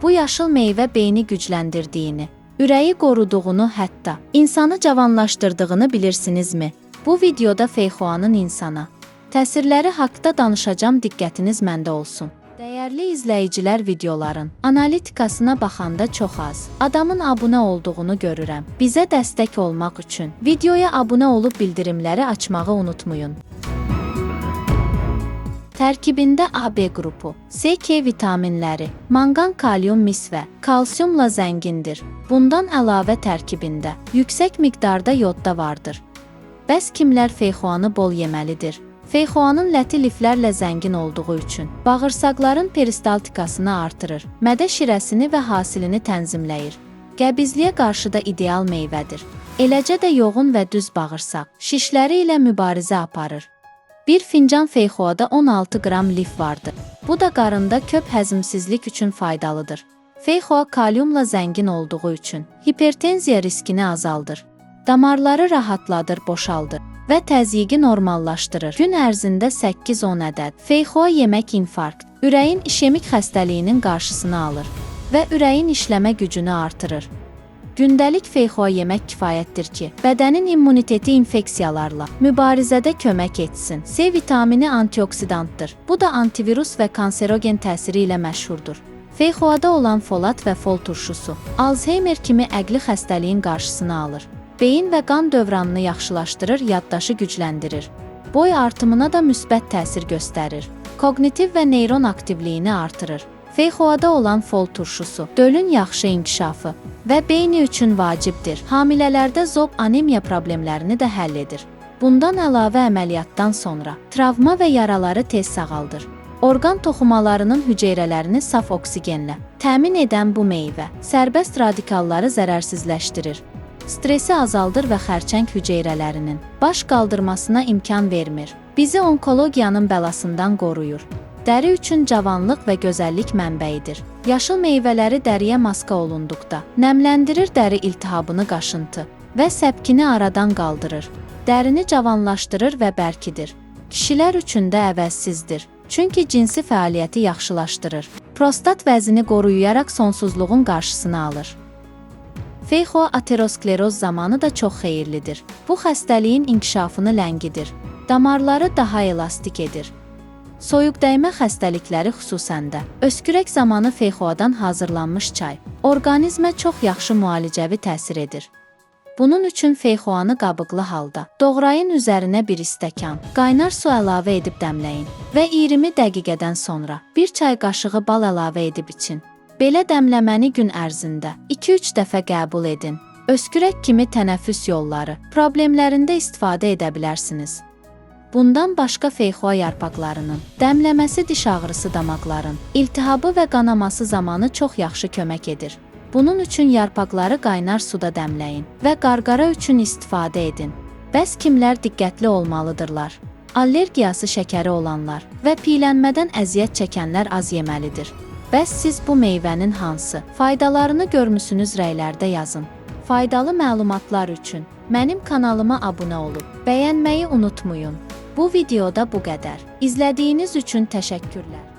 Bu yaşıl meyvə beyni gücləndirdiyini, ürəyi qoruduğunu, hətta insanı cavanlaşdırdığını bilirsinizmi? Bu videoda feyxuanın insana təsirləri haqqında danışacağam, diqqətiniz məndə olsun. Dəyərli izləyicilər, videoların analitikasına baxanda çox az adamın abunə olduğunu görürəm. Bizə dəstək olmaq üçün videoya abunə olub bildirimləri açmağı unutmayın. Tərkibində A-B qrupu, C-K vitaminləri, manqan, kalium, mis və kalsiumla zəngindir. Bundan əlavə tərkibində yüksək miqdarda yod da vardır. Bəs kimlər feyxuanı bol yeməlidir? Feyxuanın ləti liflərlə zəngin olduğu üçün bağırsaqların peristaltikasını artırır, mədə şirəsini və hasilini tənzimləyir. Qəbizliyə qarşı da ideal meyvədir. Eləcə də yoğun və düz bağırsaq şişləri ilə mübarizə aparır. Bir fincan feyxuada 16 qram lif vardır. Bu da qarında köp həzmsizlik üçün faydalıdır. Feyxua kaliumla zəngin olduğu üçün hipertenziya riskini azaldır. Damarları rahatladır, boşaldır və təzyiqi normallaşdırır. Gün ərzində 8-10 ədəd feyxua yemək infarkt, ürəyin işemik xəstəliyinin qarşısını alır və ürəyin işləmə gücünü artırır. Gündəlik feyxua yemək kifayətdir ki, bədənin immuniteti infeksiyalarla mübarizədə kömək etsin. C vitamini antioksidantdır. Bu da antivirus və kanserogen təsiri ilə məşhurdur. Feyxuada olan folat və fol turşusu Alzheimer kimi əqli xəstəliyin qarşısını alır. Beyin və qan dövranını yaxşılaşdırır, yaddaşı gücləndirir. Boy artımına da müsbət təsir göstərir. Kognitiv və neyron aktivliyini artırır. Feyxuada olan fol turşusu dölün yaxşı inkişafı və beyni üçün vacibdir. Hamilələrdə zob anemiya problemlərini də həll edir. Bundan əlavə əməliyyatdan sonra travma və yaraları tez sağaldır. Orqan toxumalarının hüceyrələrini saf oksigenlə təmin edən bu meyvə sərbəst radikalları zərərsizləşdirir. Stresi azaldır və xərçəng hüceyrələrinin baş qaldırmasına imkan vermir. Bizi onkologiyanın bəlasından qoruyur. Dəri üçün cavanlıq və gözəllik mənbəyidir. Yaşıl meyvələri dəriyə maska olunduqda nəmləndirir, dəri iltihabını, qaşıntı və səpkini aradan qaldırır. Dərini cavanlaşdırır və bərkidir. Kişilər üçün də əvəzsizdir. Çünki cinsi fəaliyyəti yaxşılaşdırır. Prostat vəzini qoruyaraq sonsuzluğun qarşısını alır. Feyxua ateroskleroz zamanı da çox xeyirlidir. Bu xəstəliyin inkişafını ləngidir. Damarları daha elastik edir. Soyuq dəymə xəstəlikləri xüsusən də öskürək zamanı feyxuadan hazırlanmış çay orqanizmə çox yaxşı müalicəvi təsir edir. Bunun üçün feyxuanı qabıqlı halda doğrayın, üzərinə bir stəkan qaynar su əlavə edib dəmləyin və 20 dəqiqədən sonra bir çay qaşığı bal əlavə edib için. Belə dəmləməni gün ərzində 2-3 dəfə qəbul edin. Öskürək kimi tənəffüs yolları problemlərində istifadə edə bilərsiniz. Bundan başqa feyxua yarpaqlarının dəmləməsi diş ağrısı, damaqların iltihabı və qanaması zamanı çox yaxşı kömək edir. Bunun üçün yarpaqları qaynar suda dəmləyin və qarqara üçün istifadə edin. Bəs kimlər diqqətli olmalıdırlar? Allergiyası, şəkəri olanlar və piylənmədən əziyyət çəkənlər az yeməlidir. Bəs siz bu meyvənin hansı faydalarını görmüsünüz? Rəylərdə yazın. Faydalı məlumatlar üçün mənim kanalıma abunə olub bəyənməyi unutmayın. Bu videoda bu qədər. İzlədiyiniz üçün təşəkkürlər.